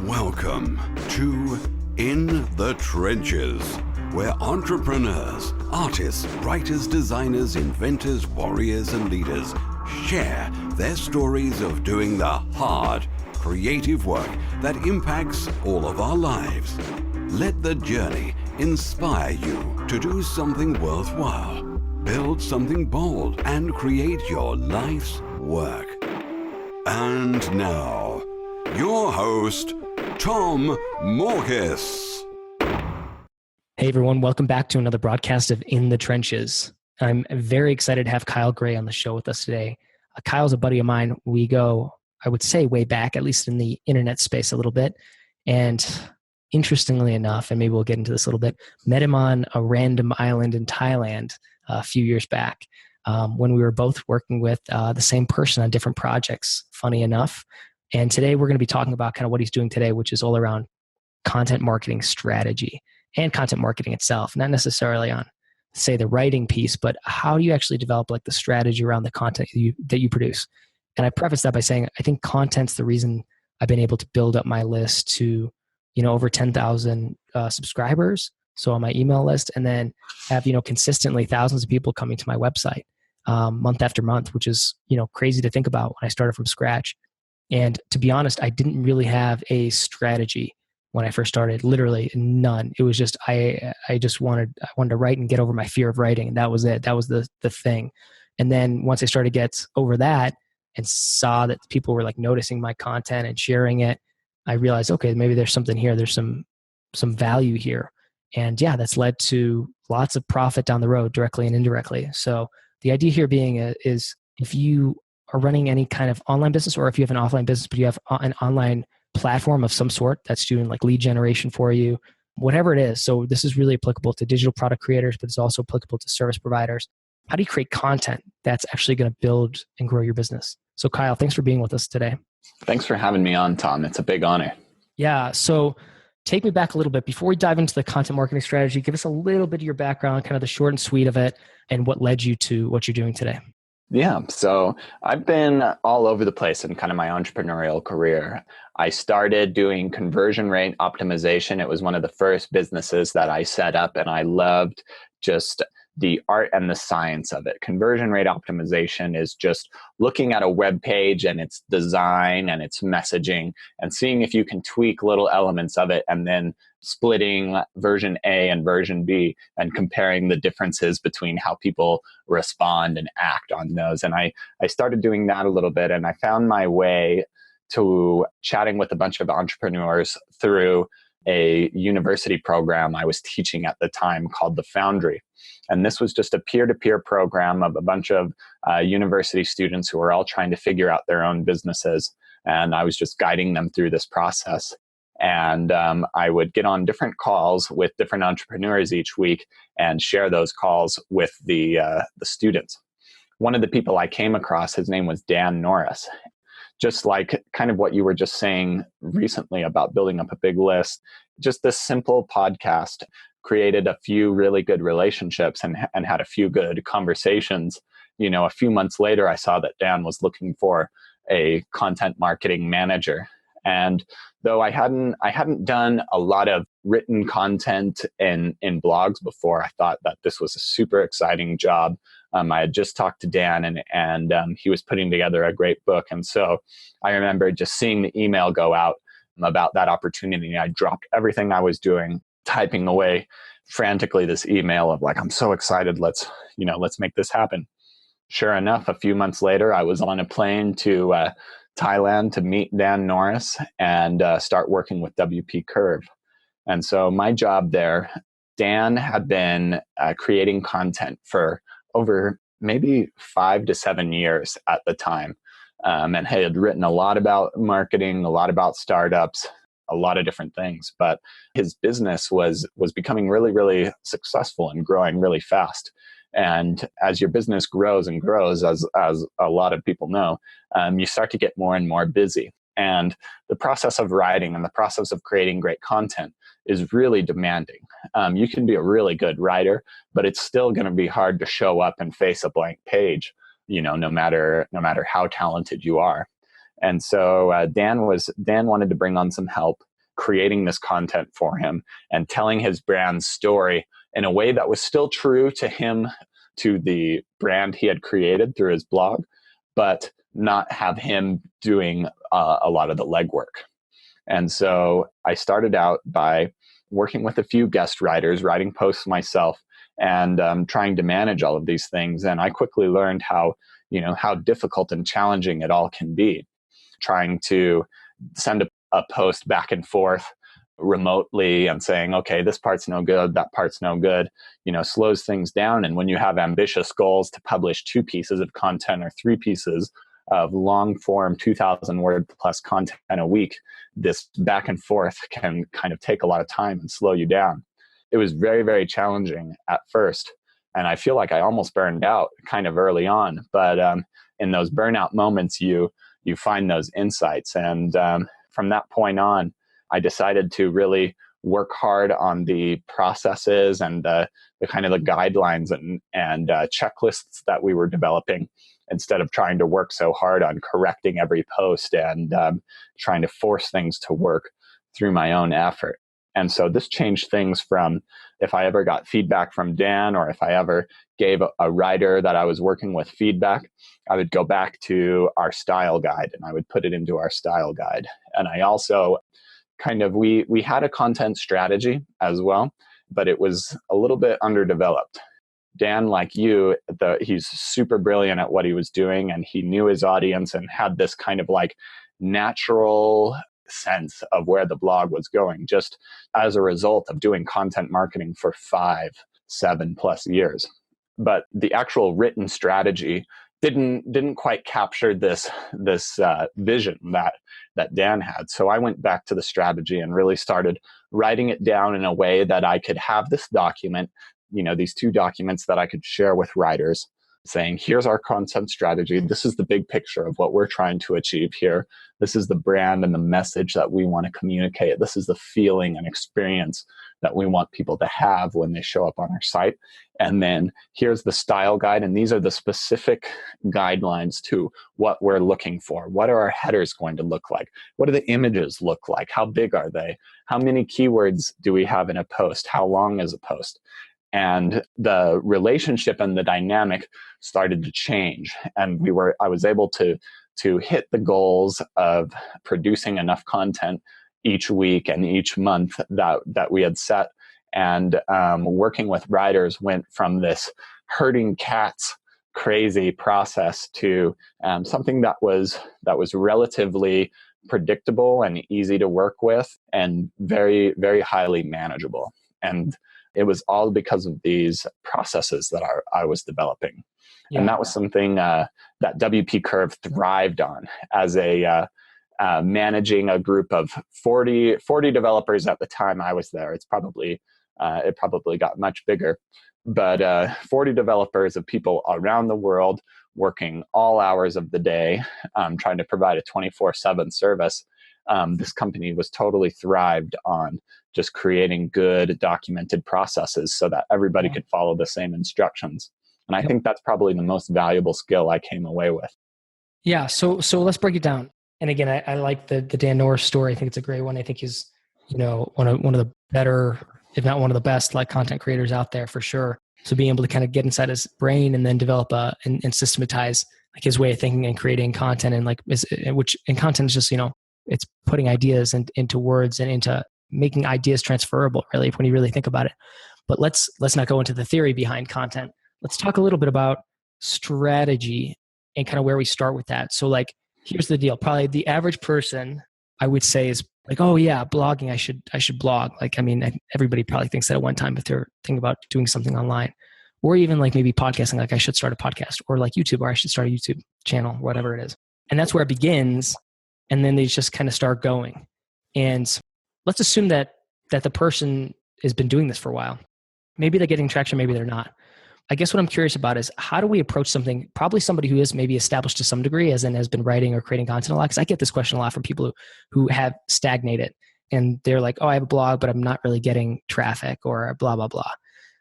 Welcome to In the Trenches, where entrepreneurs, artists, writers, designers, inventors, warriors, and leaders share their stories of doing the hard, creative work that impacts all of our lives. Let the journey inspire you to do something worthwhile, build something bold, and create your life's work. And now, your host, Tom Morkis. Hey everyone, welcome back to another broadcast of In the Trenches. I'm very excited to have Kyle Gray on the show with us today. Kyle's a buddy of mine. We go, I would say, way back, at least in the internet space a little bit. And interestingly enough, and maybe we'll get into this a little bit, met him on a random island in Thailand a few years back when we were both working with the same person on different projects, funny enough. And today we're going to be talking about kind of what he's doing today, which is all around content marketing strategy and content marketing itself, not necessarily on, say, the writing piece, but how do you actually develop like the strategy around the content that you produce? And I preface that by saying, I think content's the reason I've been able to build up my list to, over 10,000 subscribers. So on my email list, and then have, consistently thousands of people coming to my website month after month, which is, crazy to think about when I started from scratch. And to be honest, I didn't really have a strategy when I first started, literally none. It was just, I wanted to write and get over my fear of writing. And that was it. That was the thing. And then once I started to get over that and saw that people were like noticing my content and sharing it, I realized, okay, maybe there's something here. There's some value here. And yeah, that's led to lots of profit down the road, directly and indirectly. So the idea here being is if you are running any kind of online business, or if you have an offline business, but you have an online platform of some sort that's doing like lead generation for you, whatever it is. So this is really applicable to digital product creators, but it's also applicable to service providers. How do you create content that's actually going to build and grow your business? So Kyle, thanks for being with us today. Thanks for having me on, Tom. It's a big honor. Yeah. So take me back a little bit before we dive into the content marketing strategy. Give us a little bit of your background, kind of the short and sweet of it, and what led you to what you're doing today. Yeah. So I've been all over the place in kind of my entrepreneurial career. I started doing conversion rate optimization. It was one of the first businesses that I set up, and I loved just the art and the science of it. Conversion rate optimization is just looking at a web page and its design and its messaging and seeing if you can tweak little elements of it, and then splitting version A and version B and comparing the differences between how people respond and act on those. And I started doing that a little bit, and I found my way to chatting with a bunch of entrepreneurs through a university program I was teaching at the time called The Foundry. And this was just a peer-to-peer program of a bunch of university students who were all trying to figure out their own businesses. And I was just guiding them through this process. And I would get on different calls with different entrepreneurs each week and share those calls with the students. One of the people I came across, his name was Dan Norris. Just like kind of what you were just saying recently about building up a big list, just this simple podcast created a few really good relationships and had a few good conversations. A few months later, I saw that Dan was looking for a content marketing manager. And though I hadn't done a lot of written content in blogs before, I thought that this was a super exciting job. I had just talked to Dan, and he was putting together a great book. And so I remember just seeing the email go out about that opportunity. I dropped everything I was doing, typing away frantically this email of like, I'm so excited. Let's make this happen. Sure enough, a few months later, I was on a plane to Thailand to meet Dan Norris and start working with WP Curve. And so my job there, Dan had been creating content for over maybe 5 to 7 years at the time, and had written a lot about marketing, a lot about startups, a lot of different things. But his business was becoming really, really successful and growing really fast. And as your business grows and grows, as a lot of people know, you start to get more and more busy. And the process of writing and the process of creating great content is really demanding. You can be a really good writer, but it's still going to be hard to show up and face a blank page, no matter how talented you are. And so Dan wanted to bring on some help. creating this content for him and telling his brand story in a way that was still true to him, to the brand he had created through his blog, but not have him doing a lot of the legwork. And so I started out by working with a few guest writers, writing posts myself, and trying to manage all of these things. And I quickly learned how difficult and challenging it all can be. Trying to send a post back and forth remotely and saying, okay, this part's no good, that part's no good, slows things down. And when you have ambitious goals to publish 2 pieces of content or 3 pieces of long form 2,000 word plus content a week, this back and forth can kind of take a lot of time and slow you down. It was very, very challenging at first. And I feel like I almost burned out kind of early on. But in those burnout moments, you find those insights. And from that point on, I decided to really work hard on the processes and the kind of the guidelines and checklists that we were developing, instead of trying to work so hard on correcting every post and trying to force things to work through my own effort. And so this changed things from, if I ever got feedback from Dan, or if I ever gave a writer that I was working with feedback, I would go back to our style guide and I would put it into our style guide. And I also we had a content strategy as well, but it was a little bit underdeveloped. Dan, like you, he's super brilliant at what he was doing, and he knew his audience and had this kind of like natural sense of where the blog was going, just as a result of doing content marketing for 5-7+ years. But the actual written strategy didn't quite capture this vision that Dan had. So I went back to the strategy and really started writing it down in a way that I could have this document, these 2 documents that I could share with writers, saying, here's our content strategy. This is the big picture of what we're trying to achieve here. This is the brand and the message that we want to communicate. This is the feeling and experience that we want people to have when they show up on our site. And then here's the style guide. And these are the specific guidelines to what we're looking for. What are our headers going to look like? What do the images look like? How big are they? How many keywords do we have in a post? How long is a post? And the relationship and the dynamic started to change. And I was able to hit the goals of producing enough content each week and each month that we had set. And working with writers went from this herding cats crazy process to something that was relatively predictable and easy to work with and very, very highly manageable. And it was all because of these processes that I was developing. Yeah. And that was something that WP Curve thrived on as a managing a group of 40 developers at the time I was there. It probably got much bigger, but 40 developers of people around the world working all hours of the day, trying to provide a 24/7 service. This company was totally thrived on just creating good documented processes so that everybody could follow the same instructions. And I think that's probably the most valuable skill I came away with. Yeah. So let's break it down. And again, I like the Dan Norris story. I think it's a great one. I think he's, one of the better, if not one of the best, like content creators out there for sure. So being able to kind of get inside his brain and then develop and systematize like his way of thinking and creating content, and content is just, it's putting ideas into words and into making ideas transferable, really, when you really think about it. But let's not go into the theory behind content. Let's talk a little bit about strategy and kind of where we start with that. So like, here's the deal. Probably the average person, I would say, is like, oh yeah, blogging, I should blog. Like, I mean, everybody probably thinks that at one time if they're thinking about doing something online, or even like maybe podcasting, like I should start a podcast, or like YouTube, or I should start a YouTube channel, whatever it is. And that's where it begins. And then they just kind of start going. And let's assume that the person has been doing this for a while. Maybe they're getting traction, maybe they're not. I guess what I'm curious about is, how do we approach something, probably somebody who is maybe established to some degree, as in has been writing or creating content a lot? Because I get this question a lot from people who have stagnated and they're like, oh, I have a blog, but I'm not really getting traffic, or blah, blah, blah.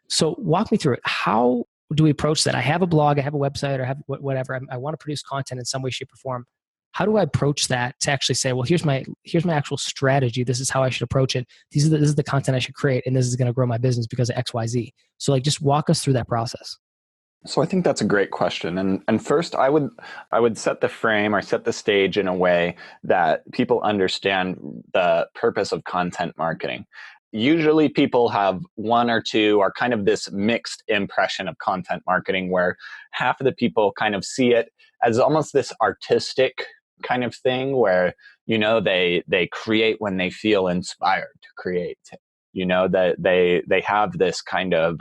So walk me through it. How do we approach that? I have a blog, I have a website, or have whatever. I want to produce content in some way, shape, or form. How do I approach that to actually say, well, here's my actual strategy. This is how I should approach it. This is the content I should create, and this is going to grow my business because of X, Y, Z. So like, just walk us through that process. So I think that's a great question. And first I would set the frame or set the stage in a way that people understand the purpose of content marketing. Usually people have one or two or kind of this mixed impression of content marketing where half of the people kind of see it as almost this artistic kind of thing where, they create when they feel inspired to create, that they have this kind of,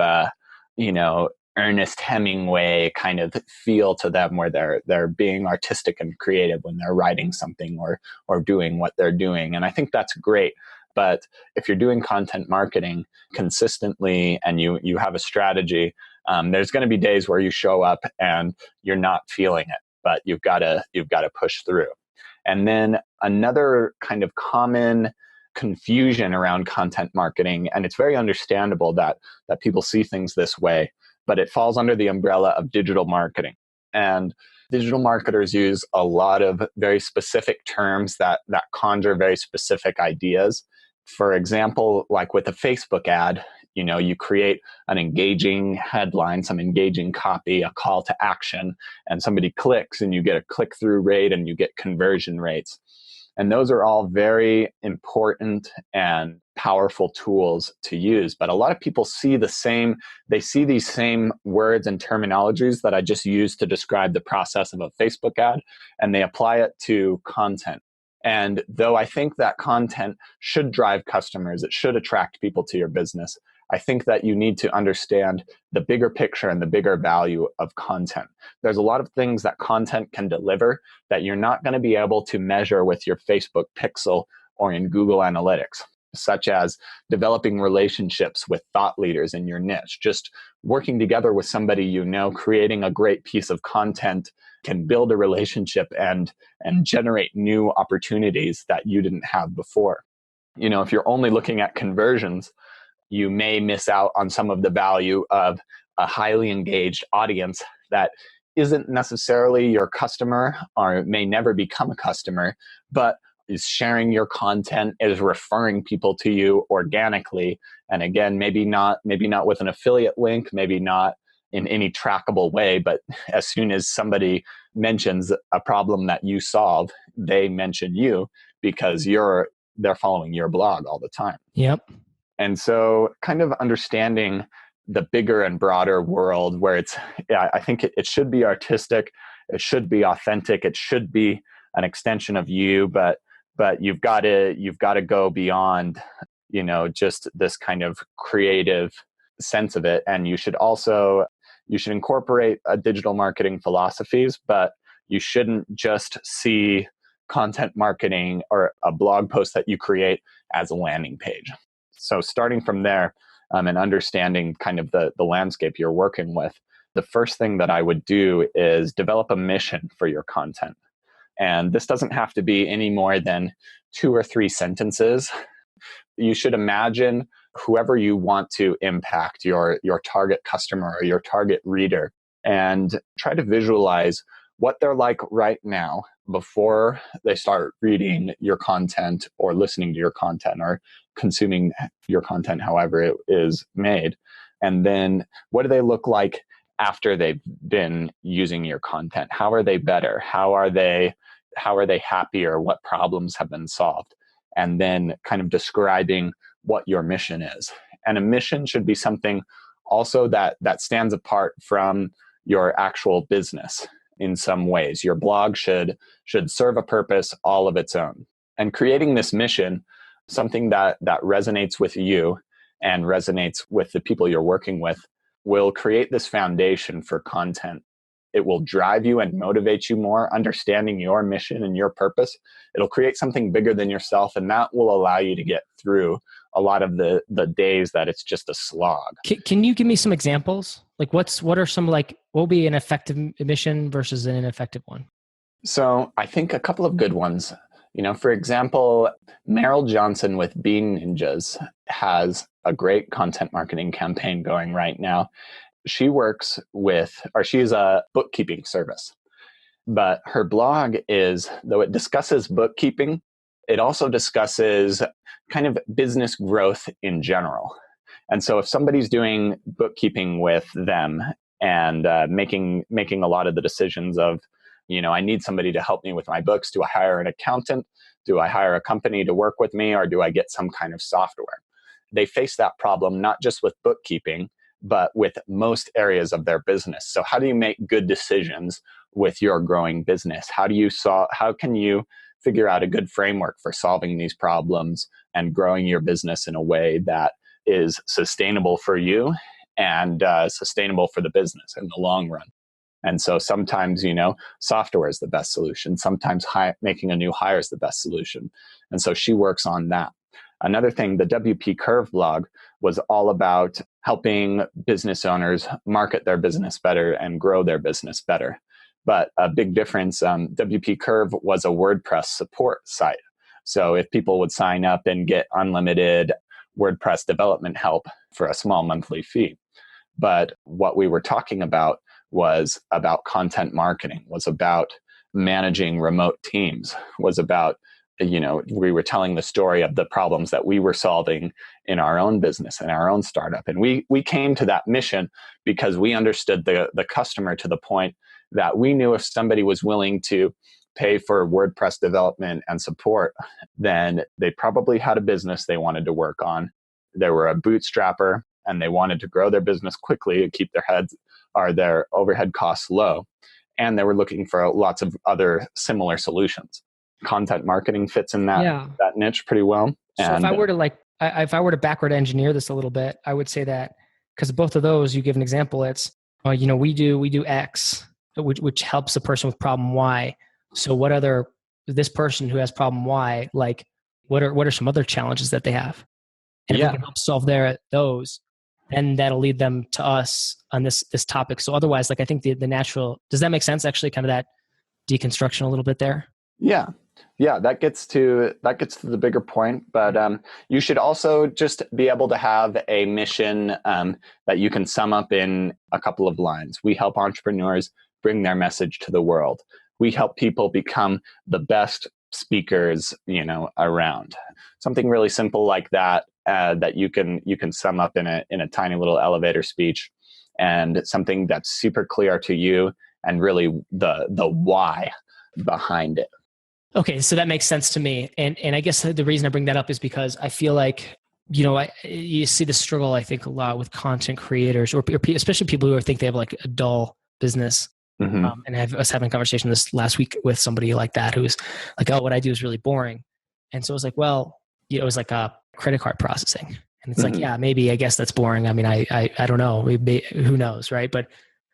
Ernest Hemingway kind of feel to them where they're being artistic and creative when they're writing something or doing what they're doing. And I think that's great. But if you're doing content marketing consistently and you have a strategy, there's going to be days where you show up and you're not feeling it, but you've got to push through. And then another kind of common confusion around content marketing, and it's very understandable that people see things this way, but it falls under the umbrella of digital marketing. And digital marketers use a lot of very specific terms that conjure very specific ideas. For example, like with a Facebook ad, you create an engaging headline, some engaging copy, a call to action, and somebody clicks and you get a click-through rate and you get conversion rates. And those are all very important and powerful tools to use. But a lot of people see these same words and terminologies that I just used to describe the process of a Facebook ad, and they apply it to content. And though I think that content should drive customers, it should attract people to your business, I think that you need to understand the bigger picture and the bigger value of content. There's a lot of things that content can deliver that you're not going to be able to measure with your Facebook pixel or in Google Analytics, such as developing relationships with thought leaders in your niche. Just working together with somebody creating a great piece of content can build a relationship and generate new opportunities that you didn't have before. If you're only looking at conversions, you may miss out on some of the value of a highly engaged audience that isn't necessarily your customer or may never become a customer, but is sharing your content, is referring people to you organically. And again, maybe not with an affiliate link, maybe not in any trackable way, but as soon as somebody mentions a problem that you solve, they mention you because they're following your blog all the time. Yep. And so kind of understanding the bigger and broader world where I think it should be artistic, it should be authentic, it should be an extension of you, but you've got to go beyond, just this kind of creative sense of it. And you should incorporate digital marketing philosophies, but you shouldn't just see content marketing or a blog post that you create as a landing page. So starting from there and understanding kind of the landscape you're working with, the first thing that I would do is develop a mission for your content. And this doesn't have to be any more than 2 or 3 sentences. You should imagine whoever you want to impact, your target customer or your target reader, and try to visualize what they're like right now before they start reading your content or listening to your content or consuming your content, however it is made. And then what do they look like after they've been using your content? How are they better? How are they happier? What problems have been solved? And then kind of describing what your mission is. And a mission should be something also that stands apart from your actual business in some ways. Your blog should serve a purpose all of its own. And creating this mission, something that resonates with you and resonates with the people you're working with, will create this foundation for content. It will drive you and motivate you more, understanding your mission and your purpose. It'll create something bigger than yourself, and that will allow you to get through a lot of the days that it's just a slog. Can you give me some examples? Like what will be an effective mission versus an ineffective one? So I think a couple of good ones. For example, Meryl Johnson with Bean Ninjas has a great content marketing campaign going right now. She's a bookkeeping service. But her blog is, though it discusses bookkeeping, it also discusses kind of business growth in general. And so if somebody's doing bookkeeping with them and making a lot of the decisions of, I need somebody to help me with my books. Do I hire an accountant? Do I hire a company to work with me? Or do I get some kind of software? They face that problem not just with bookkeeping, but with most areas of their business. So how do you make good decisions with your growing business? How can you figure out a good framework for solving these problems and growing your business in a way that is sustainable for you and sustainable for the business in the long run? And so sometimes, software is the best solution. Sometimes making a new hire is the best solution. And so she works on that. Another thing, the WP Curve blog was all about helping business owners market their business better and grow their business better. But a big difference, WP Curve was a WordPress support site. So if people would sign up and get unlimited WordPress development help for a small monthly fee. But what we were talking about was about content marketing, was about managing remote teams, was about, we were telling the story of the problems that we were solving in our own business and our own startup. And we came to that mission because we understood the customer to the point that we knew if somebody was willing to pay for WordPress development and support, then they probably had a business they wanted to work on. They were a bootstrapper and they wanted to grow their business quickly and keep their overhead costs low. And they were looking for lots of other similar solutions. Content marketing fits in that niche pretty well. So if I were to backward engineer this a little bit, I would say that because both of those, you give an example, it's, we do X, which helps a person with problem Y. So this person who has problem Y, like what are some other challenges that they have? And if we can help solve those, then that'll lead them to us on this topic. So otherwise, like I think the natural, does that make sense? Actually, kind of that deconstruction a little bit there. Yeah. That gets to the bigger point. But you should also just be able to have a mission that you can sum up in a couple of lines. We help entrepreneurs bring their message to the world. We help people become the best speakers, around. Something really simple like that. That you can sum up in a tiny little elevator speech, and something that's super clear to you and really the why behind it. Okay, so that makes sense to me, and I guess the reason I bring that up is because I feel like you see the struggle I think a lot with content creators or especially people who think they have like a dull business. Mm-hmm. And I was having a conversation this last week with somebody like that who's like, oh, what I do is really boring, and so I was like, well, it was like a credit card processing. And it's like, yeah, maybe, I guess that's boring. I mean, I don't know. Who knows, right? But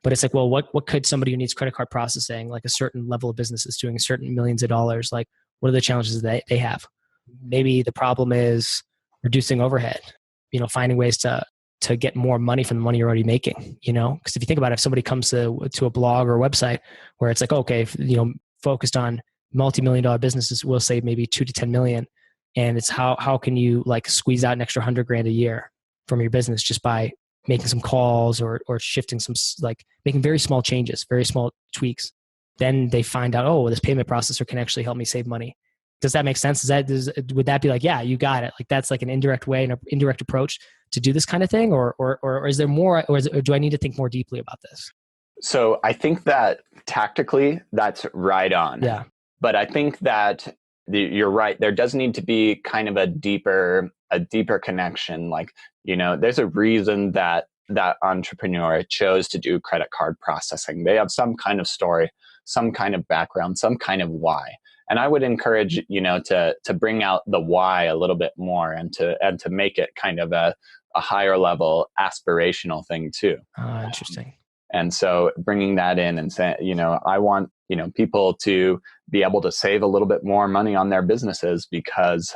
it's like, well, what could somebody who needs credit card processing, like a certain level of business is doing certain millions of dollars, like what are the challenges that they have? Maybe the problem is reducing overhead, finding ways to get more money from the money you're already making, because if you think about it, if somebody comes to a blog or a website where it's like, okay, focused on multi-million-dollar businesses, we'll say maybe 2 to 10 million. And it's how can you like squeeze out an extra $100,000 a year from your business just by making some calls or shifting some, like making very small changes, very small tweaks. Then they find out, oh, this payment processor can actually help me save money. Does that make sense? Would that be like, yeah, you got it? Like that's like an indirect way and an indirect approach to do this kind of thing, or is there more, or do I need to think more deeply about this? So I think that tactically that's right on. Yeah. But I think that you're right. There does need to be kind of a deeper connection. Like, there's a reason that entrepreneur chose to do credit card processing. They have some kind of story, some kind of background, some kind of why. And I would encourage, to bring out the why a little bit more and to make it kind of a higher level aspirational thing too. Interesting. And so bringing that in and saying, I want, people to be able to save a little bit more money on their businesses because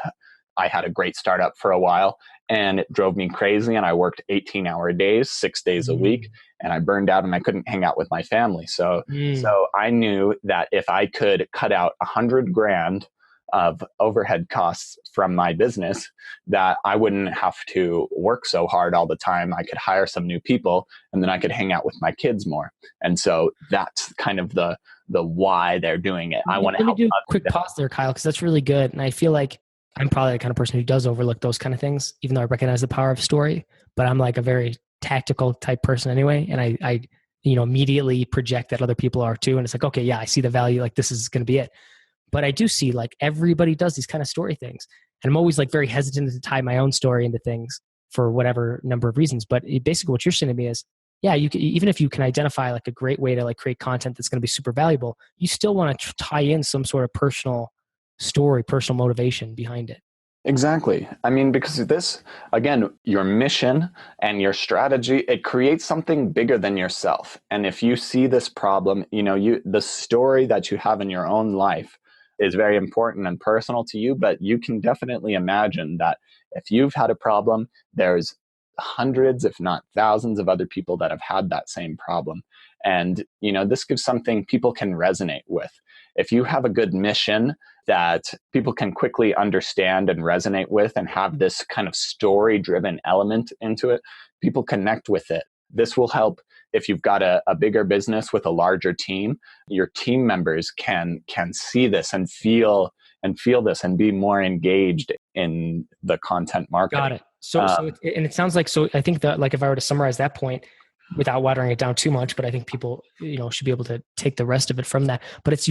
I had a great startup for a while and it drove me crazy. And I worked 18-hour days, 6 days a week, and I burned out and I couldn't hang out with my family. So I knew that if I could cut out $100,000 of overhead costs from my business, that I wouldn't have to work so hard all the time. I could hire some new people and then I could hang out with my kids more. And so that's kind of the the why they're doing it. I want to Let me help do a others. quick pause there, Kyle, because that's really good. And I feel like I'm probably the kind of person who does overlook those kind of things, even though I recognize the power of story. But I'm like a very tactical type person anyway. And I immediately project that other people are too. And it's like, okay, yeah, I see the value. Like this is going to be it. But I do see like everybody does these kind of story things. And I'm always like very hesitant to tie my own story into things for whatever number of reasons. But basically what you're saying to me is, yeah, you can, even if you can identify like a great way to like create content that's going to be super valuable, you still want to tie in some sort of personal story, personal motivation behind it. Exactly. I mean, because this, again, your mission and your strategy, it creates something bigger than yourself. And if you see this problem, the story that you have in your own life is very important and personal to you, but you can definitely imagine that if you've had a problem, there's hundreds, if not thousands of other people that have had that same problem. And, this gives something people can resonate with. If you have a good mission that people can quickly understand and resonate with and have this kind of story-driven element into it, people connect with it. This will help if you've got a bigger business with a larger team. Your team members can see this and feel this and be more engaged in the content marketing. Got it. And it sounds like, so I think that like if I were to summarize that point without watering it down too much, but I think people, should be able to take the rest of it from that. But it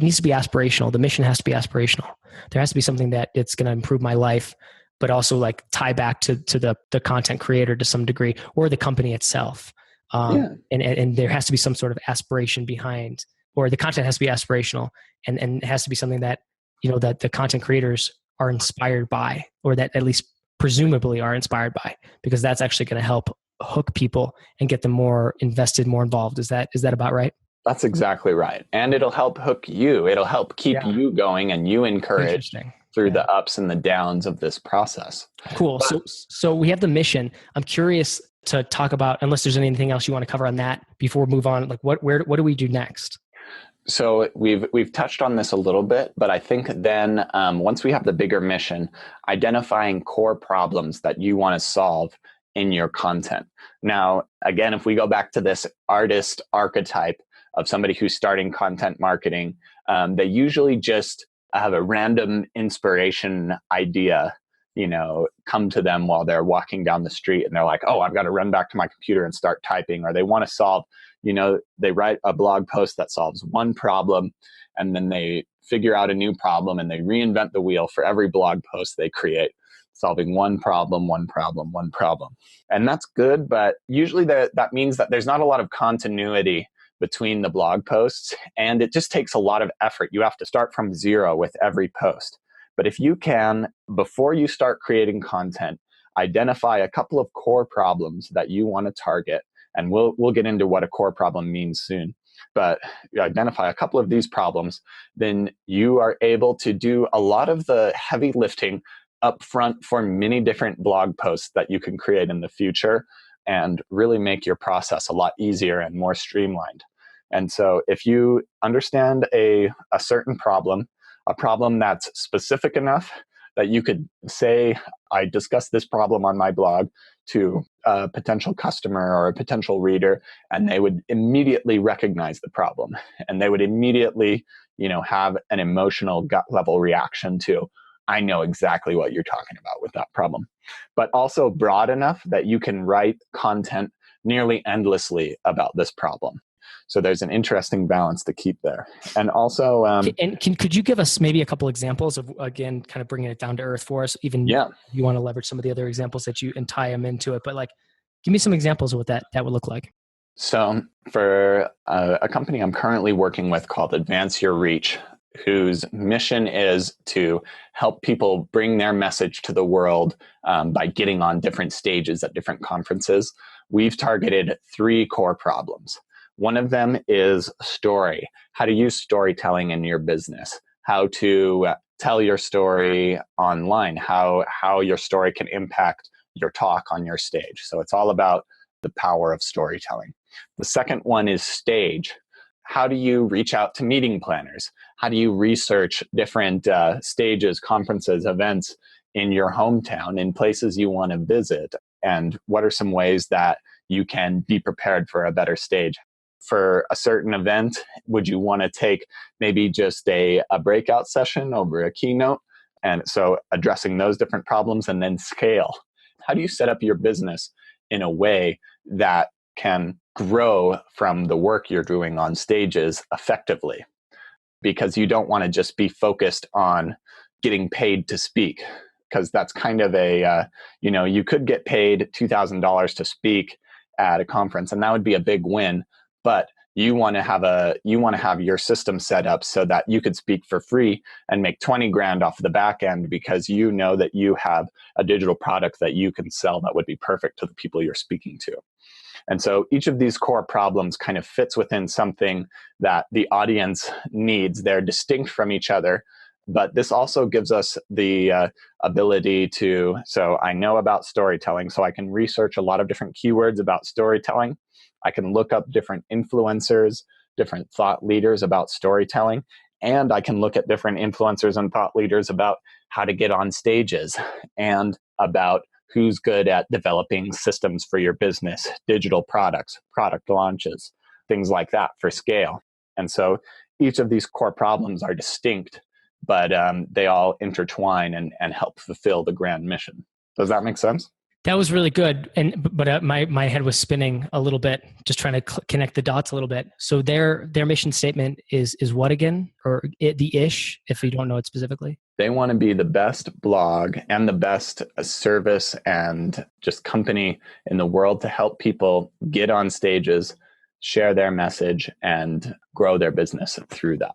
needs to be aspirational. The mission has to be aspirational. There has to be something that it's going to improve my life, but also like tie back to the content creator to some degree or the company itself. And there has to be some sort of aspiration behind, or the content has to be aspirational and it has to be something that, that the content creators are inspired by, or that at least presumably are inspired by, because that's actually going to help hook people and get them more invested, more involved. Is that about right? That's exactly right. And it'll help hook you. It'll help keep you going and you encouraged through the ups and the downs of this process. Cool. So we have the mission. I'm curious to talk about, unless there's anything else you want to cover on that before we move on, like what do we do next? So we've touched on this a little bit, but I think then once we have the bigger mission, identifying core problems that you want to solve in your content. Now, again, if we go back to this artist archetype of somebody who's starting content marketing, they usually just have a random inspiration idea, come to them while they're walking down the street and they're like, oh, I've got to run back to my computer and start typing, or they want to solve, they write a blog post that solves one problem and then they figure out a new problem and they reinvent the wheel for every blog post they create, solving one problem. And that's good, but usually that means that there's not a lot of continuity between the blog posts, and it just takes a lot of effort. You have to start from zero with every post. But if you can, before you start creating content, identify a couple of core problems that you want to target, and we'll get into what a core problem means soon. But you identify a couple of these problems, then you are able to do a lot of the heavy lifting up front for many different blog posts that you can create in the future and really make your process a lot easier and more streamlined. And so if you understand a certain problem, a problem that's specific enough that you could say, I discussed this problem on my blog to a potential customer or a potential reader, and they would immediately recognize the problem. And they would immediately, have an emotional gut level reaction to, I know exactly what you're talking about with that problem. But also broad enough that you can write content nearly endlessly about this problem. So there's an interesting balance to keep there. And also... could you give us maybe a couple examples of, again, kind of bringing it down to earth for us, even if you want to leverage some of the other examples that you and tie them into it, but like, give me some examples of what that would look like. So for a company I'm currently working with called Advance Your Reach, whose mission is to help people bring their message to the world by getting on different stages at different conferences, we've targeted 3 core problems. One of them is story, how to use storytelling in your business, how to tell your story online, how your story can impact your talk on your stage. So it's all about the power of storytelling. The second one is stage. How do you reach out to meeting planners? How do you research different stages, conferences, events in your hometown, in places you want to visit? And what are some ways that you can be prepared for a better stage? for a certain event? Would you want to take maybe just a breakout session over a keynote? And so addressing those different problems and then scale. How do you set up your business in a way that can grow from the work you're doing on stages effectively? Because you don't want to just be focused on getting paid to speak, because that's kind of you could get paid $2,000 to speak at a conference, and that would be a big win. But you want to have your system set up so that you could speak for free and make 20 grand off the back end, because you know that you have a digital product that you can sell that would be perfect to the people you're speaking to. And so each of these core problems kind of fits within something that the audience needs. They're distinct from each other, but this also gives us the ability to, so I know about storytelling, so I can research a lot of different keywords about storytelling. I can look up different influencers, different thought leaders about storytelling, and I can look at different influencers and thought leaders about how to get on stages and about who's good at developing systems for your business, digital products, product launches, things like that for scale. And so each of these core problems are distinct, but they all intertwine and help fulfill the grand mission. Does that make sense? That was really good. But my head was spinning a little bit, just trying to connect the dots a little bit. So their mission statement is what again? Or the ish, if you don't know it specifically? They want to be the best blog and the best service and just company in the world to help people get on stages, share their message, and grow their business through that.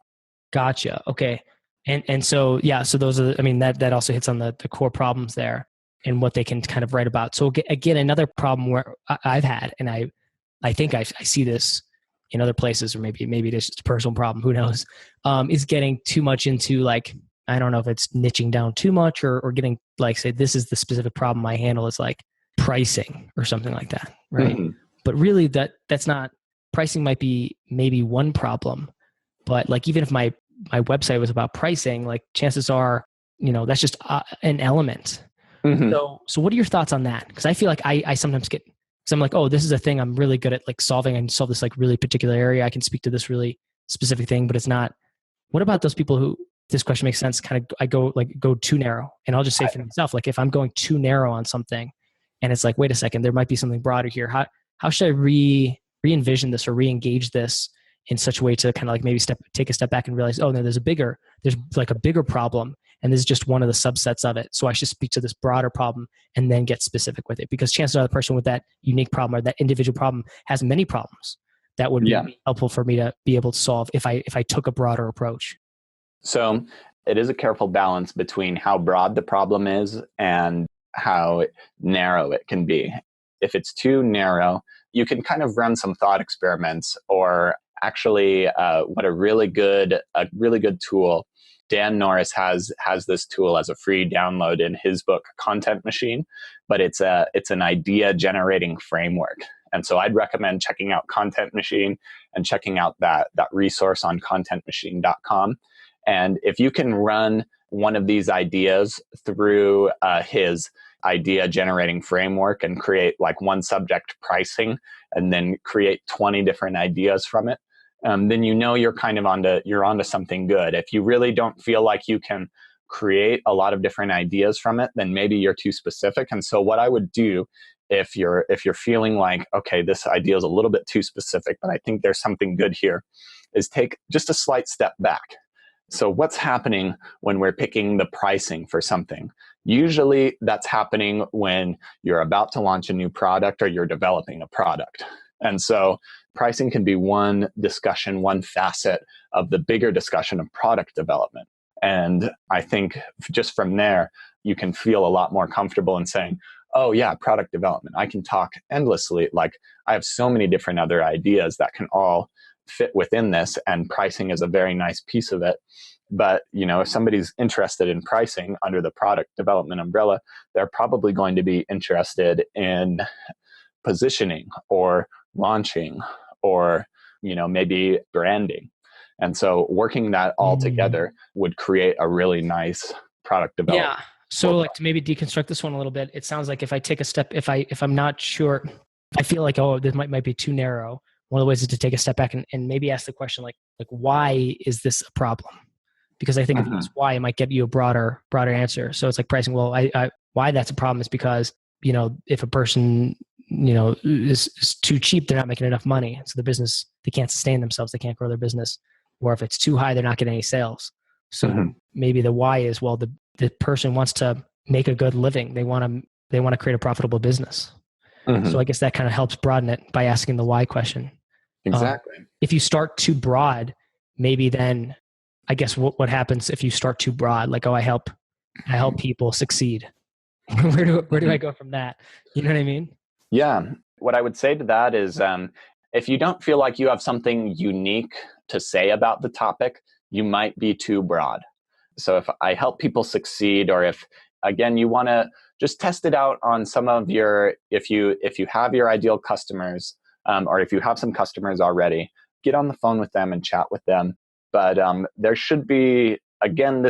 Gotcha. Okay. And so, yeah, so those are, that also hits on the core problems there and what they can kind of write about. So again, another problem where I've had, and I think I see this in other places, or maybe it is just a personal problem, who knows, is getting too much into, like, I don't know if it's niching down too much or getting, like, say, this is the specific problem I handle, is like pricing or something like that. Right. Mm-hmm. But really that's not, pricing might be maybe one problem, but like, even if my website was about pricing, like, chances are, that's just an element. Mm-hmm. So what are your thoughts on that? Because I feel like I sometimes get, because I'm like, oh, this is a thing I'm really good at, like, solving. I can solve this, like, really particular area. I can speak to this really specific thing, but it's not. What about those people who, this question makes sense, kind of, I go too narrow? And I'll just say for myself, like, if I'm going too narrow on something and it's like, wait a second, there might be something broader here. How should I re-envision this or re-engage this in such a way to kind of, like, maybe take a step back and realize, oh no, there's like a bigger problem, and this is just one of the subsets of it. So I should speak to this broader problem and then get specific with it, because chances are the person with that unique problem or that individual problem has many problems that would be helpful for me to be able to solve if I took a broader approach. So it is a careful balance between how broad the problem is and how narrow it can be. If it's too narrow, you can kind of run some thought experiments, or actually what a really good tool. Dan Norris has this tool as a free download in his book, Content Machine, but it's an idea generating framework. And so I'd recommend checking out Content Machine and checking out that resource on contentmachine.com. And if you can run one of these ideas through his idea generating framework and create, like, one subject pricing, and then create 20 different ideas from it, then you're kind of onto something good. If you really don't feel like you can create a lot of different ideas from it, then maybe you're too specific. And so what I would do, if you're feeling like, okay, this idea is a little bit too specific, but I think there's something good here, is take just a slight step back. So what's happening when we're picking the pricing for something? Usually that's happening when you're about to launch a new product or you're developing a product. And so pricing can be one discussion, one facet of the bigger discussion of product development. And I think just from there, you can feel a lot more comfortable in saying, oh yeah, product development, I can talk endlessly. Like, I have so many different other ideas that can all fit within this, and pricing is a very nice piece of it. But, if somebody's interested in pricing under the product development umbrella, they're probably going to be interested in positioning or launching or, maybe branding. And so working that all together would create a really nice product development. Yeah. So, like, to maybe deconstruct this one a little bit, it sounds like if I take a step, if I'm not sure, I feel like, oh, this might be too narrow, one of the ways is to take a step back and maybe ask the question like why is this a problem? Because I think if you ask why, it might get you a broader answer. So it's like pricing. Well, I why that's a problem is because, if a person, is too cheap, they're not making enough money. So the business, they can't sustain themselves. They can't grow their business. Or if it's too high, they're not getting any sales. So maybe the why is, well, the person wants to make a good living. They want to create a profitable business. So I guess that kind of helps broaden it by asking the why question. Exactly. If you start too broad, maybe then I guess what happens if you start too broad, like, I help people succeed. where do I go from that? You know what I mean? Yeah. What I would say to that is, if you don't feel like you have something unique to say about the topic, you might be too broad. So if I help people succeed, or if, again, you want to just test it out on some of your, if you have your ideal customers, or if you have some customers already, get on the phone with them and chat with them. But there should be, again,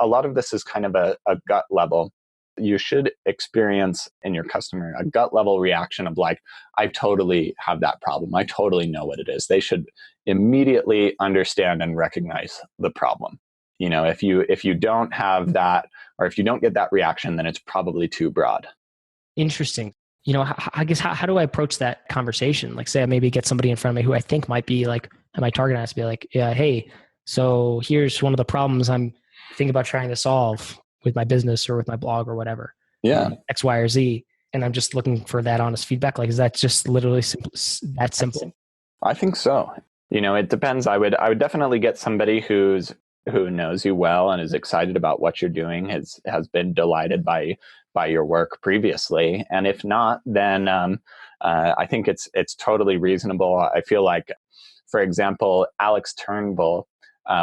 a lot of this is kind of a gut level. You should experience in your customer a gut level reaction of like, I totally have that problem. I totally know what it is. They should immediately understand and recognize the problem. If you don't have that, or if you don't get that reaction, then it's probably too broad. Interesting. I guess how do I approach that conversation? Like, say I maybe get somebody in front of me who I think might be like, my target has to be like, yeah, hey, so here's one of the problems I'm thinking about trying to solve with my business or with my blog or whatever. Yeah. X, Y, or Z. And I'm just looking for that honest feedback. Like, is that just literally that simple? I think so. It depends. I would definitely get somebody who knows you well and is excited about what you're doing, has been delighted by your work previously. And if not, then I think it's totally reasonable. I feel like, for example, Alex Turnbull,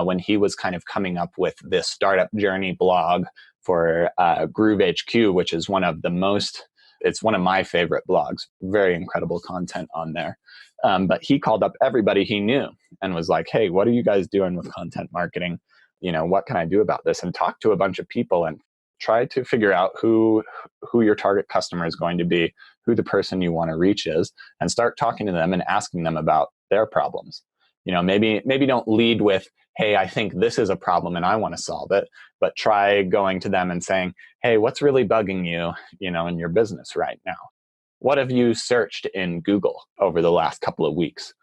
when he was kind of coming up with this startup journey blog for Groove HQ, which is it's one of my favorite blogs, very incredible content on there. But he called up everybody he knew and was like, hey, what are you guys doing with content marketing? What can I do about this? And talk to a bunch of people and try to figure out who your target customer is going to be, who the person you want to reach is, and start talking to them and asking them about their problems. Maybe don't lead with, hey, I think this is a problem and I want to solve it, but try going to them and saying, hey, what's really bugging you, in your business right now? What have you searched in Google over the last couple of weeks?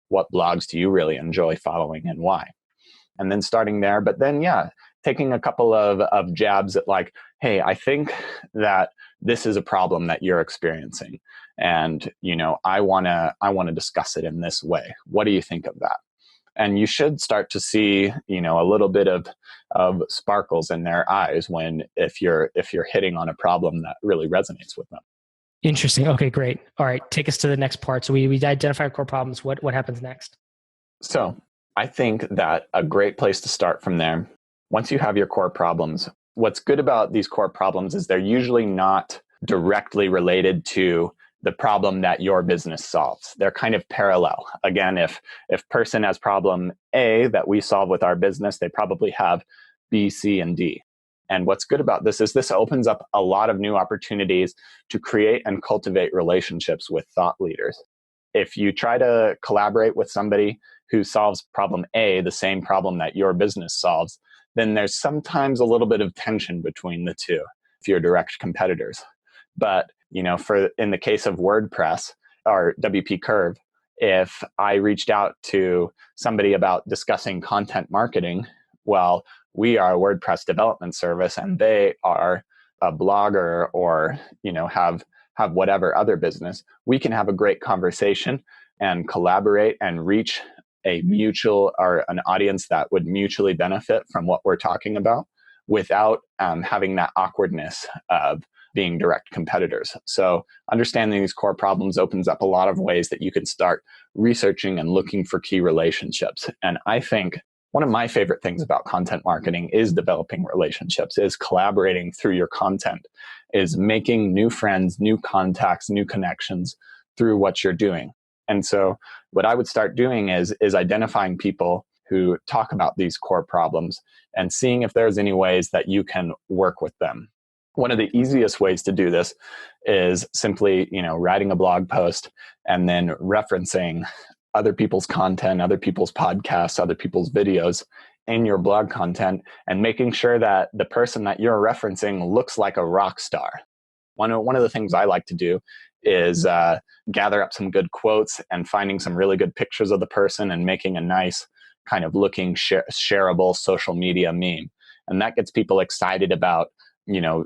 What blogs do you really enjoy following and why? And then starting there, but then, taking a couple of jabs at like, hey, I think that this is a problem that you're experiencing. And, I want to discuss it in this way. What do you think of that? And you should start to see, a little bit of sparkles in their eyes if you're hitting on a problem that really resonates with them. Interesting. Okay, great. All right. Take us to the next part. So we identify core problems. What happens next? So I think that a great place to start from there, once you have your core problems, what's good about these core problems is they're usually not directly related to the problem that your business solves. They're kind of parallel. Again, if person has problem A that we solve with our business, they probably have B, C, and D. And what's good about this is this opens up a lot of new opportunities to create and cultivate relationships with thought leaders. If you try to collaborate with somebody who solves problem A, the same problem that your business solves, then there's sometimes a little bit of tension between the two if you're direct competitors. But, in the case of WordPress or WP Curve, if I reached out to somebody about discussing content marketing, well, we are a WordPress development service and they are a blogger or, have whatever other business, we can have a great conversation and collaborate and reach a mutual or an audience that would mutually benefit from what we're talking about without having that awkwardness of being direct competitors. So understanding these core problems opens up a lot of ways that you can start researching and looking for key relationships. And I think one of my favorite things about content marketing is developing relationships, is collaborating through your content, is making new friends, new contacts, new connections through what you're doing. And so what I would start doing is identifying people who talk about these core problems and seeing if there's any ways that you can work with them. One of the easiest ways to do this is simply, writing a blog post and then referencing other people's content, other people's podcasts, other people's videos in your blog content, and making sure that the person that you're referencing looks like a rock star. One of the things I like to do is gather up some good quotes and finding some really good pictures of the person and making a nice kind of looking shareable social media meme. And that gets people excited about,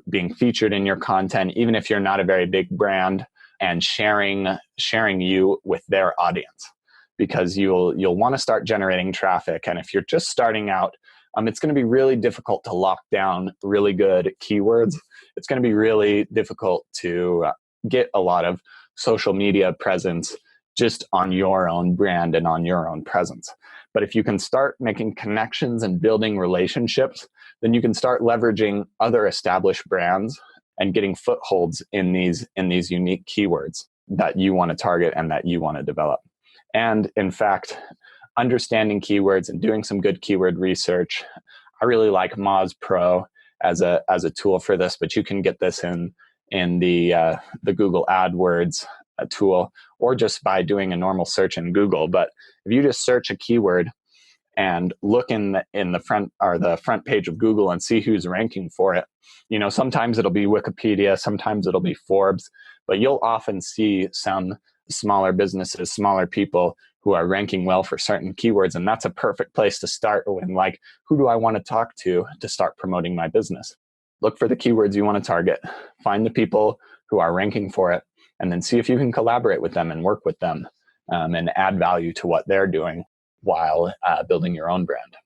being featured in your content, even if you're not a very big brand, and sharing you with their audience, because you'll want to start generating traffic. And if you're just starting out, it's going to be really difficult to lock down really good keywords. It's going to be really difficult to get a lot of social media presence just on your own brand and on your own presence. But if you can start making connections and building relationships, then you can start leveraging other established brands and getting footholds in these unique keywords that you want to target and that you want to develop. And in fact, understanding keywords and doing some good keyword research. I really like Moz Pro as a tool for this, but you can get this in the Google AdWords tool, or just by doing a normal search in Google. But if you just search a keyword and look in the front page of Google and see who's ranking for it, sometimes it'll be Wikipedia, sometimes it'll be Forbes, but you'll often see some smaller businesses, smaller people who are ranking well for certain keywords. And that's a perfect place to start when, like, who do I want to talk to start promoting my business? Look for the keywords you want to target, find the people who are ranking for it, and then see if you can collaborate with them and work with them and add value to what they're doing while building your own brand.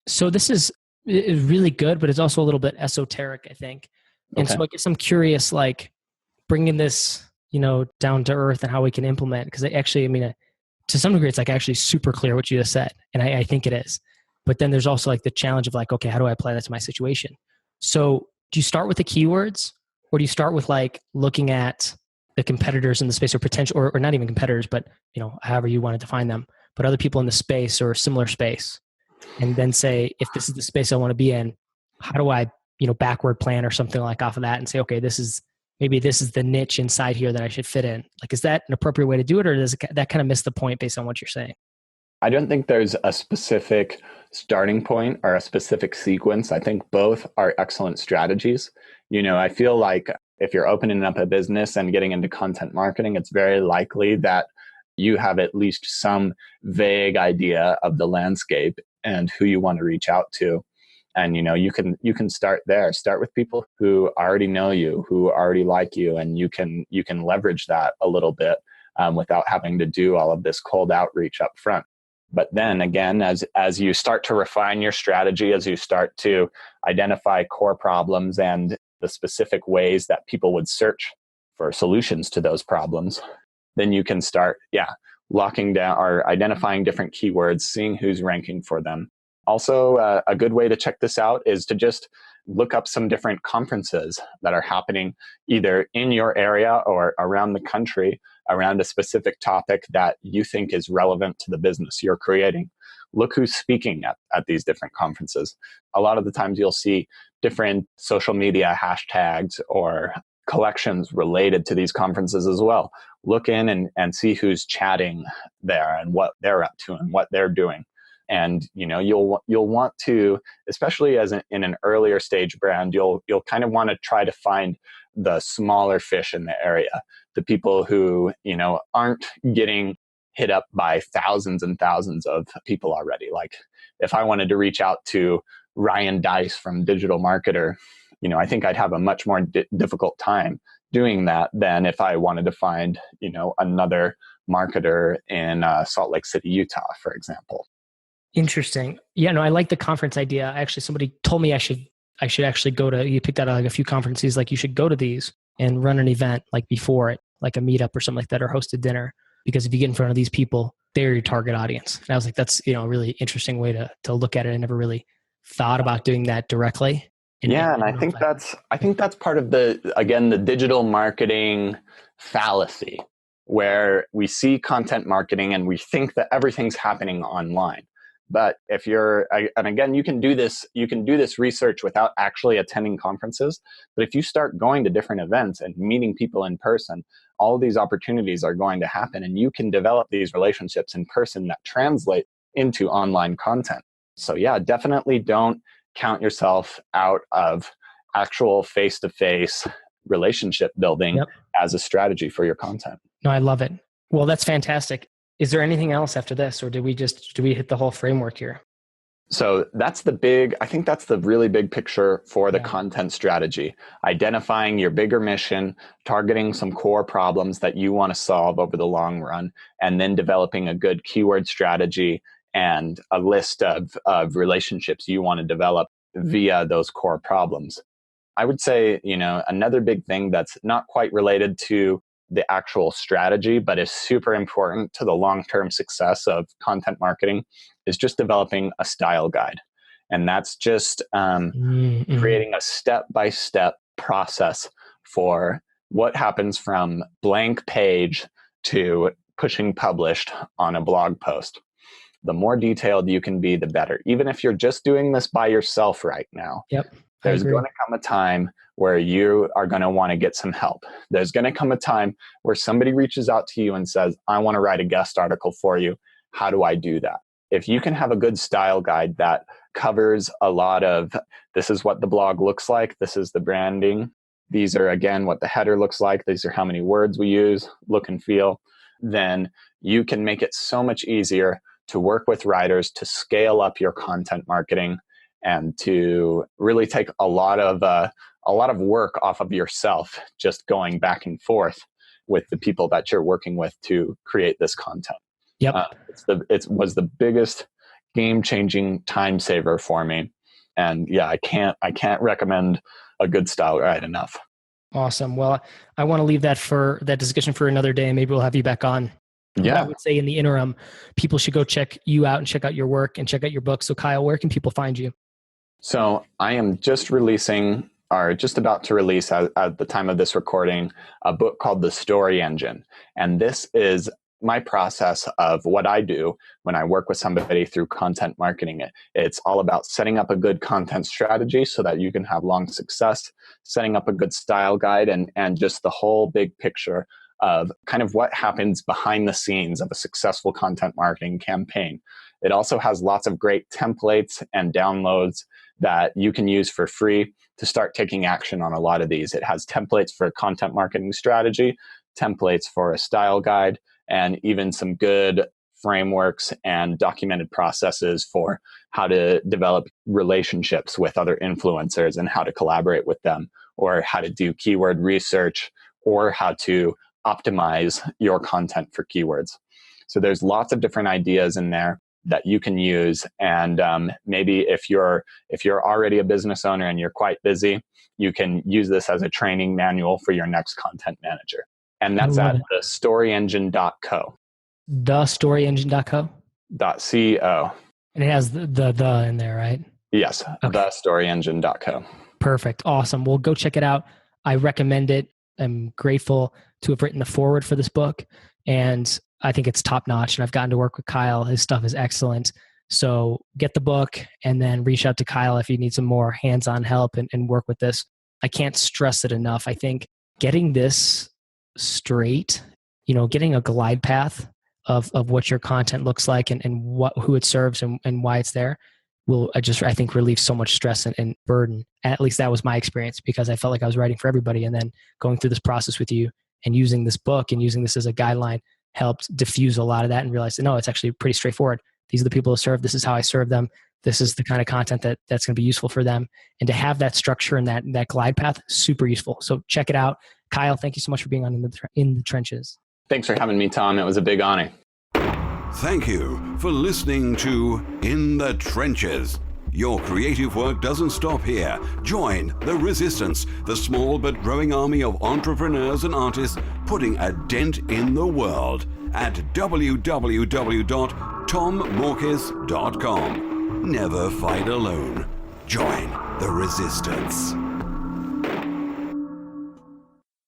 So this is really good, but it's also a little bit esoteric, I think. And Okay. so I guess I'm curious, like, bringing this, down to earth and how we can implement, because to some degree, it's like actually super clear what you just said. And I think it is. But then there's also like the challenge of like, okay, how do I apply that to my situation? So do you start with the keywords, or do you start with like looking at the competitors in the space, or potential, or not even competitors, but however you want to define them, but other people in the space or similar space, and then say, if this is the space I want to be in, how do I, backward plan or something like off of that, and say, okay, this is the niche inside here that I should fit in. Like, is that an appropriate way to do it, or does that kind of miss the point based on what you're saying? I don't think there's a specific starting point or a specific sequence. I think both are excellent strategies. I feel like if you're opening up a business and getting into content marketing, it's very likely that you have at least some vague idea of the landscape and who you want to reach out to. And, you can start there. Start with people who already know you, who already like you, and you can leverage that a little bit without having to do all of this cold outreach up front. But then again, as you start to refine your strategy, as you start to identify core problems and the specific ways that people would search for solutions to those problems, then you can start, locking down or identifying different keywords, seeing who's ranking for them. Also, a good way to check this out is to just look up some different conferences that are happening either in your area or around the country around a specific topic that you think is relevant to the business you're creating. Look who's speaking at these different conferences. A lot of the times you'll see different social media hashtags or collections related to these conferences as well. Look in and see who's chatting there and what they're up to and what they're doing. And you'll want to, especially in an earlier stage brand, you'll kind of want to try to find the smaller fish in the area, the people who aren't getting hit up by thousands and thousands of people already. Like, if I wanted to reach out to Ryan Dice from Digital Marketer, I think I'd have a much more difficult time doing that than if I wanted to find another marketer in Salt Lake City, Utah, for example. Interesting. Yeah, no, I like the conference idea. Actually, somebody told me I should actually go to, you picked out like a few conferences, like you should go to these and run an event like before it, like a meetup or something like that, or host a dinner. Because if you get in front of these people, they're your target audience. And I was like, that's, a really interesting way to look at it. I never really thought about doing that directly. And I think that's part of the digital marketing fallacy, where we see content marketing and we think that everything's happening online. But and again, you can do this research without actually attending conferences. But if you start going to different events and meeting people in person, all of these opportunities are going to happen, and you can develop these relationships in person that translate into online content. So yeah, definitely don't count yourself out of actual face-to-face relationship building as a strategy for your content. No, I love it. Well, that's fantastic. Is there anything else after this, or did we hit the whole framework here? So I think that's the really big picture for the content strategy. Identifying your bigger mission, targeting some core problems that you want to solve over the long run, and then developing a good keyword strategy and a list of relationships you want to develop via those core problems. I would say, another big thing that's not quite related to the actual strategy, but is super important to the long-term success of content marketing, is just developing a style guide. And that's just creating a step-by-step process for what happens from blank page to pushing published on a blog post. The more detailed you can be, the better. Even if you're just doing this by yourself right now, there's going to come a time where you are going to want to get some help. There's going to come a time where somebody reaches out to you and says, I want to write a guest article for you. How do I do that? If you can have a good style guide that covers a lot of, this is what the blog looks like, this is the branding, these are, again, what the header looks like, these are how many words we use, look and feel, then you can make it so much easier to work with writers to scale up your content marketing and to really take a lot of work off of yourself, just going back and forth with the people that you're working with to create this content. It was the biggest game-changing time saver for me, and I can't recommend a good style guide enough. Awesome. Well, I want to leave that discussion for another day. Maybe we'll have you back on. Yeah. I would say in the interim, people should go check you out and check out your work and check out your book. So Kyle, where can people find you? So I am just about to release at the time of this recording, a book called The Story Engine. And this is my process of what I do when I work with somebody through content marketing. It's all about setting up a good content strategy so that you can have long success, setting up a good style guide, and just the whole big picture of kind of what happens behind the scenes of a successful content marketing campaign. It also has lots of great templates and downloads that you can use for free to start taking action on a lot of these. It has templates for content marketing strategy, templates for a style guide, and even some good frameworks and documented processes for how to develop relationships with other influencers and how to collaborate with them, or how to do keyword research, or how to optimize your content for keywords. So there's lots of different ideas in there that you can use. And maybe if you're already a business owner and you're quite busy, you can use this as a training manual for your next content manager. And that's at thestoryengine.co. Thestoryengine.co? .co. And it has the in there, right? Yes, okay. Thestoryengine.co. Perfect. Awesome. Well, go check it out. I recommend it. I'm grateful to have written the foreword for this book, and I think it's top notch, and I've gotten to work with Kyle. His stuff is excellent. So get the book and then reach out to Kyle if you need some more hands-on help and work with this. I can't stress it enough. I think getting this straight, getting a glide path of what your content looks like and who it serves and why it's there will I think relieve so much stress and burden. At least that was my experience, because I felt like I was writing for everybody, and then going through this process with you and using this book and using this as a guideline helped diffuse a lot of that and realize that, no, it's actually pretty straightforward. These are the people who serve. This is how I serve them. This is the kind of content that's going to be useful for them. And to have that structure and that glide path, super useful. So check it out. Kyle, thank you so much for being on In the Trenches. Thanks for having me, Tom. It was a big honor. Thank you for listening to In the Trenches. Your creative work doesn't stop here. Join the Resistance, the small but growing army of entrepreneurs and artists putting a dent in the world at www.tommorkis.com. Never fight alone. Join the Resistance.